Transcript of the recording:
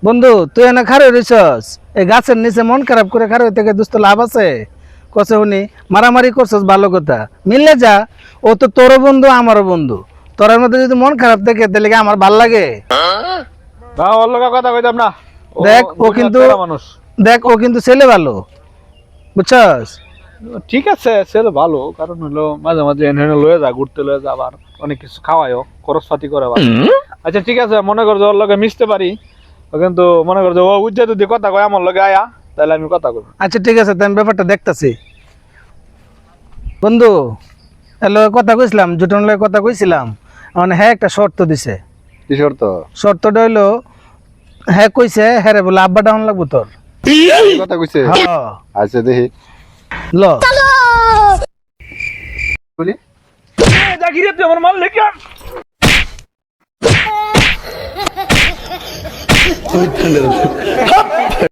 বন্ধু তুই এনে খারে রইছস, এই গাছের নিচে মন খারাপ করে খারে থেকে দুস্থ লাভ আছে? কছে উনি মারামারি করছস ভালো কথা, মিললে যা। ও তো তোরও বন্ধু আমারও বন্ধু, তোর মধ্যে যদি মন খারাপ থাকে তাহলে কি আমার ভাল লাগে? না ওর লগে কথা কইতাম না। দেখ ও দুনিয়ার কিন্তু তেরা মানুষ। দেখ ও কিন্তু ছেলে ভালো, বুঝছস? ঠিক আছে ছেলে ভালো, কারণ হলো মাঝে মাঝে এনে লয়ে যা, ঘুরতে লয়ে যা, আবার অনেক কিছু খাওয়ায়ও, খরচপাতি করে আবার। আচ্ছা ঠিক আছে, মনে কর যে ওর লগে মিশতে পারি, ও কিন্তু মনে কর যে ও উজ্জা যদি কথা কয় আমার লগে আয়া, তাহলে আমি কথা কইব। আচ্ছা ঠিক আছে, তাই আমি ব্যাপারটা দেখতাছি। বন্ধু এলো কথা কইছিলাম, জুটন লয়ে কথা কইছিলাম, মানে হ্যাঁ একটা শর্ত দিছে। কি শর্ত? শর্তটা হইলো, হ্যাঁ কইছে হ্যাঁ রে বলে আব্বা ডাউন লাগবো তোর। এই কথা কইছে? হ্যাঁ আচ্ছা দেখি। ল বলি জাকিরে তুই আমার মাল লেখা।